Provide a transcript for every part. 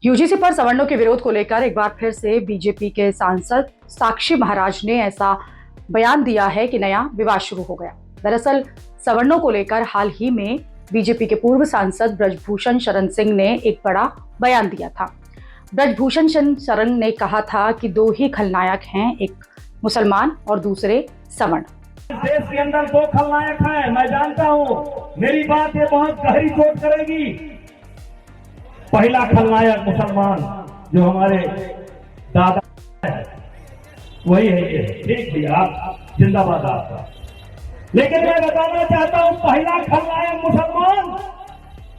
UGC पर सवर्णों के विरोध को लेकर एक बार फिर से बीजेपी के सांसद साक्षी महाराज ने ऐसा बयान दिया है कि नया विवाद शुरू हो गया। दरअसल सवर्णों को लेकर हाल ही में बीजेपी के पूर्व सांसद ब्रजभूषण शरण सिंह ने एक बड़ा बयान दिया था। ब्रजभूषण शरण ने कहा था कि दो ही खलनायक हैं, एक मुसलमान और दूसरे सवर्ण। देश के अंदर दो खलनायक हैं, मैं जानता हूँ, मेरी बात ये बहुत गहरी चोट करेगी। पहला खलनायक मुसलमान जो हमारे दादा है वही है ये, ठीक है, आप जिंदाबाद आपका। लेकिन मैं बताना चाहता हूँ पहला खलनायक मुसलमान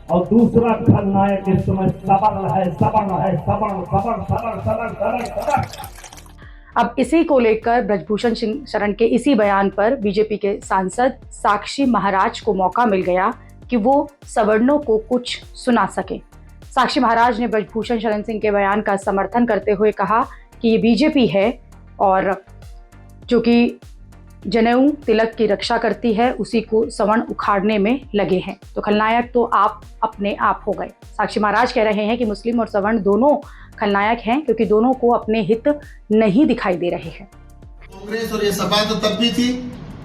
और दूसरा खलनायक इस समय सवर्ण है, सवर्ण है, सवर्ण सवर्ण सवर्ण सवर्ण सवर्ण सवर्ण। अब इसी को लेकर ब्रजभूषण शरण के इसी बयान पर बीजेपी के सांसद साक्षी महाराज को मौका मिल गया कि वो सवर्णों को कुछ सुना सके। साक्षी महाराज ने ब्रजभूषण शरण सिंह के बयान का समर्थन करते हुए कहा कि ये बीजेपी है और जो कि जनेऊ तिलक की रक्षा करती है उसी को सवर्ण उखाड़ने में लगे हैं, तो खलनायक तो आप अपने आप हो गए। साक्षी महाराज कह रहे हैं कि मुस्लिम और सवर्ण दोनों खलनायक हैं क्योंकि दोनों को अपने हित नहीं दिखाई दे रहे हैं। कांग्रेस और ये सपा तो तब भी थी,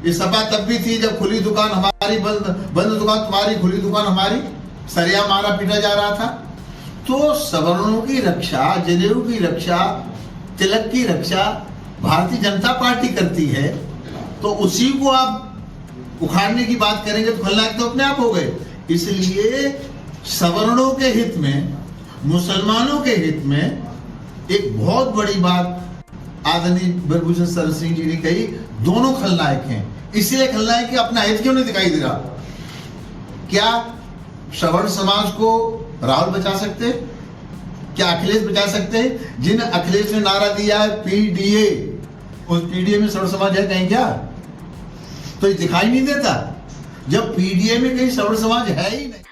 ये सपा तब भी थी जब खुली दुकान हमारी बंद दुकान तुम्हारी, खुली दुकान हमारी, सरिया मारा पीटा जा रहा था। तो सवर्णों की रक्षा, जनेऊ की रक्षा, तिलक की रक्षा भारतीय जनता पार्टी करती है, तो उसी को आप उखाड़ने की बात करेंगे तो खलनायक तो अपने आप हो गए। इसलिए सवर्णों के हित में, मुसलमानों के हित में एक बहुत बड़ी बात आदरणीय ब्रजभूषण शरण सिंह जी ने कही, दोनों खलनायक हैं। इसलिए खलनायक के अपना हित क्यों नहीं दिखाई दे रहा? क्या सवर्ण समाज को राहुल बचा सकते? क्या अखिलेश बचा सकते हैं? जिन अखिलेश ने नारा दिया है पीडीए, उस पीडीए में सवर्ण समाज है कहीं क्या? तो ये दिखाई नहीं देता जब पीडीए में कहीं सवर्ण समाज है ही नहीं।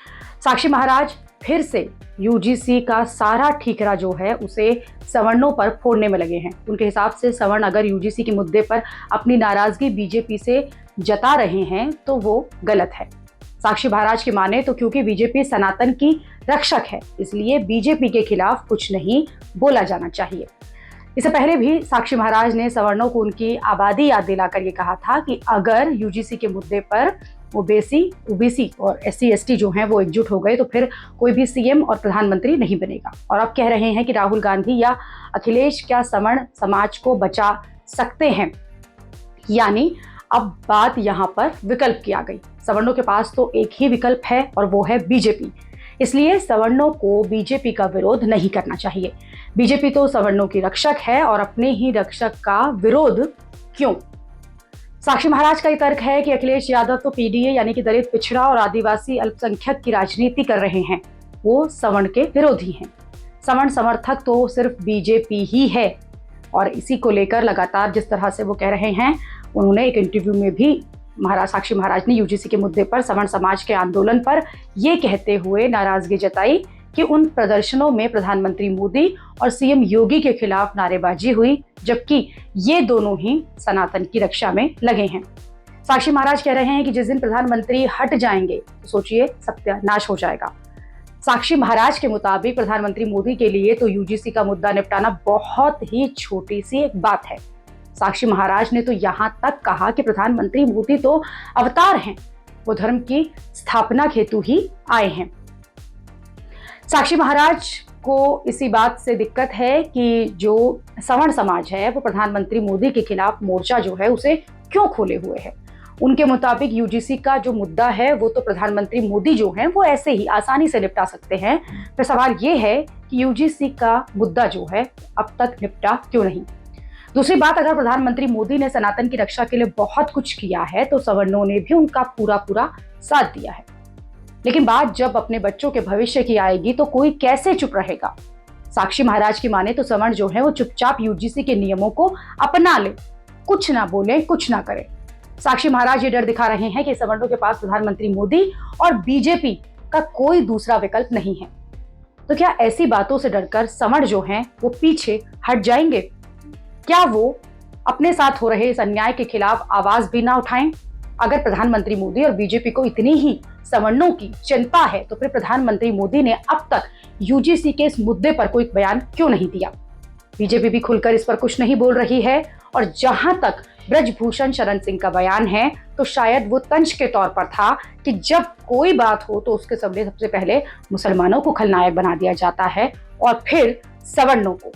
साक्षी महाराज फिर से यूजीसी का सारा ठीकरा जो है उसे सवर्णों पर फोड़ने में लगे हैं। उनके हिसाब से सवर्ण अगर यूजीसी के मुद्दे पर अपनी नाराजगी बीजेपी से जता रहे हैं तो वो गलत है। साक्षी महाराज की माने तो क्योंकि बीजेपी सनातन की रक्षक है इसलिए बीजेपी के खिलाफ कुछ नहीं बोला जाना चाहिए। इससे पहले भी साक्षी महाराज ने सवर्णों को उनकी आबादी याद दिलाकर ये कहा था कि अगर यूजीसी के मुद्दे पर ओबीसी और SC/ST जो हैं वो एकजुट हो गए तो फिर कोई भी सीएम और प्रधानमंत्री नहीं बनेगा। और अब कह रहे हैं कि राहुल गांधी या अखिलेश क्या सवर्ण समाज को बचा सकते हैं, यानी अब बात यहाँ पर विकल्प की आ गई। सवर्णों के पास तो एक ही विकल्प है और वो है बीजेपी। इसलिए सवर्णों को बीजेपी का विरोध नहीं करना चाहिए। बीजेपी तो सवर्णों की रक्षक है और अपने ही रक्षक का विरोध क्यों? साक्षी महाराज का ये तर्क है कि अखिलेश यादव तो पीडीए यानी कि दलित, पिछड़ा और आदिवासी अल्पसंख्यक की राजनीति कर रहे हैं, वो सवर्ण के विरोधी हैं। सवर्ण समर्थक तो सिर्फ बीजेपी ही है और इसी को लेकर लगातार जिस तरह से वो कह रहे हैं, उन्होंने एक इंटरव्यू में भी साक्षी महाराज ने यूजीसी के मुद्दे पर सवर्ण समाज के आंदोलन पर ये कहते हुए नाराजगी जताई कि उन प्रदर्शनों में प्रधानमंत्री मोदी और सीएम योगी के खिलाफ नारेबाजी हुई, जबकि ये दोनों ही सनातन की रक्षा में लगे हैं। साक्षी महाराज कह रहे हैं कि जिस दिन प्रधानमंत्री हट जाएंगे तो सोचिए सत्यानाश हो जाएगा। साक्षी महाराज के मुताबिक प्रधानमंत्री मोदी के लिए तो यूजीसी का मुद्दा निपटाना बहुत ही छोटी सी एक बात है। साक्षी महाराज ने तो यहाँ तक कहा कि प्रधानमंत्री मोदी तो अवतार हैं, वो धर्म की स्थापना हेतु ही आए हैं। साक्षी महाराज को इसी बात से दिक्कत है कि जो सवर्ण समाज है वो प्रधानमंत्री मोदी के खिलाफ मोर्चा जो है उसे क्यों खोले हुए है। उनके मुताबिक यूजीसी का जो मुद्दा है वो तो प्रधानमंत्री मोदी जो हैं वो ऐसे ही आसानी से निपटा सकते हैं। फिर सवाल ये है कि यूजीसी का मुद्दा जो है अब तक निपटा क्यों नहीं। दूसरी बात, अगर प्रधानमंत्री मोदी ने सनातन की रक्षा के लिए बहुत कुछ किया है तो सवर्णों ने भी उनका पूरा साथ दिया है। लेकिन बात जब अपने बच्चों के भविष्य की आएगी तो कोई कैसे चुप रहेगा। साक्षी महाराज की माने तो सवर्ण जो है वो चुपचाप यूजीसी के नियमों को अपना ले, कुछ ना बोले, कुछ ना करे। साक्षी महाराज ये डर दिखा रहे हैं कि सवर्णों के पास प्रधानमंत्री मोदी और बीजेपी का कोई दूसरा विकल्प नहीं है। तो क्या ऐसी बातों से डरकर सवर्ण जो हैं वो पीछे हट जाएंगे? क्या वो अपने साथ हो रहे इस अन्याय के खिलाफ आवाज भी ना उठाएं? अगर प्रधानमंत्री मोदी और बीजेपी को इतनी ही सवर्णों की चिंता है तो फिर प्रधानमंत्री मोदी ने अब तक यूजीसी के इस मुद्दे पर कोई बयान क्यों नहीं दिया। बीजेपी भी खुलकर इस पर कुछ नहीं बोल रही है और जहां तक ब्रजभूषण शरण सिंह का बयान है तो शायद वो तंज के तौर पर था कि जब कोई बात हो तो उसके सबसे पहले मुसलमानों को खलनायक बना दिया जाता है और फिर सवर्णों को।